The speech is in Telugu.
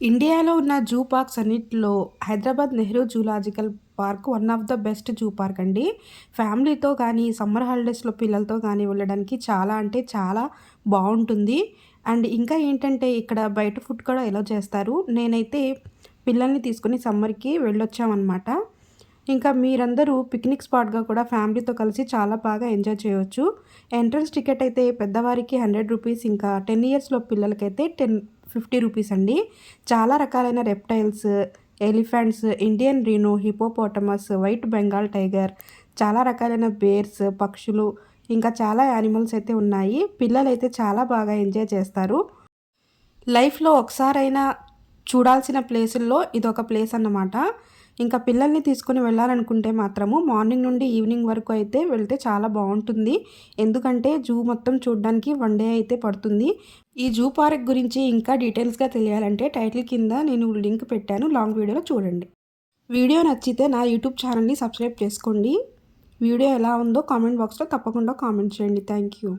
ఇండియాలో ఉన్న జూ పార్క్స్ అన్నిటిలో Hyderabad Nehru zoological park one of the best zoo park అండి. ఫ్యామిలీతో కానీ, సమ్మర్ హాలిడేస్‌లో పిల్లలతో కానీ వెళ్ళడానికి చాలా అంటే చాలా బావుంటుంది. అండ్ ఇంకా ఏంటంటే ఇక్కడ బయట ఫుడ్ కూడా ఎలో చేస్తారు. నేనైతే పిల్లల్ని తీసుకొని సమ్మర్‌కి వెళ్ళొచ్చామనమాట. ఇంకా మీరందరూ పిక్నిక్ స్పాట్‌గా కూడా ఫ్యామిలీతో కలిసి చాలా బాగా ఎంజాయ్ చేయొచ్చు. ఎంట్రన్స్ టికెట్ అయితే పెద్దవారికి రూ. 100, ఇంకా 10 ఇయర్స్ లోపు పిల్లలకైతే 50 రూపీస్ అండి. చాలా రకాలైన reptiles, elephants, Indian rhino, hippopotamus, white Bengal tiger, చాలా రకాలైన బేర్స్, పక్షులు, ఇంకా చాలా యానిమల్స్ అయితే ఉన్నాయి. పిల్లలైతే చాలా బాగా ఎంజాయ్ చేస్తారు. లైఫ్‌లో ఒకసారైనా చూడాల్సిన ప్లేసుల్లో ఇదొక ప్లేస్ అన్నమాట. ఇంకా పిల్లల్ని తీసుకొని వెళ్ళాలనుకుంటే మాత్రము మార్నింగ్ నుండి ఈవినింగ్ వరకు అయితే వెళ్తే చాలా బావుంటుంది. ఎందుకంటే జూ మొత్తం చూడ్డానికి 1 డే అయితే పడుతుంది. ఈ జూ పార్క్ గురించి ఇంకా డీటెయిల్స్‌గా తెలియాలంటే టైటిల్ కింద నేను లింక్ పెట్టాను. లాంగ్ వీడియోలో చూడండి. వీడియో నచ్చితే నా యూట్యూబ్ ఛానల్‌ని సబ్స్క్రైబ్ చేసుకోండి. వీడియో ఎలా ఉందో కామెంట్ బాక్స్‌లో తప్పకుండా కామెంట్ చేయండి. Thank you.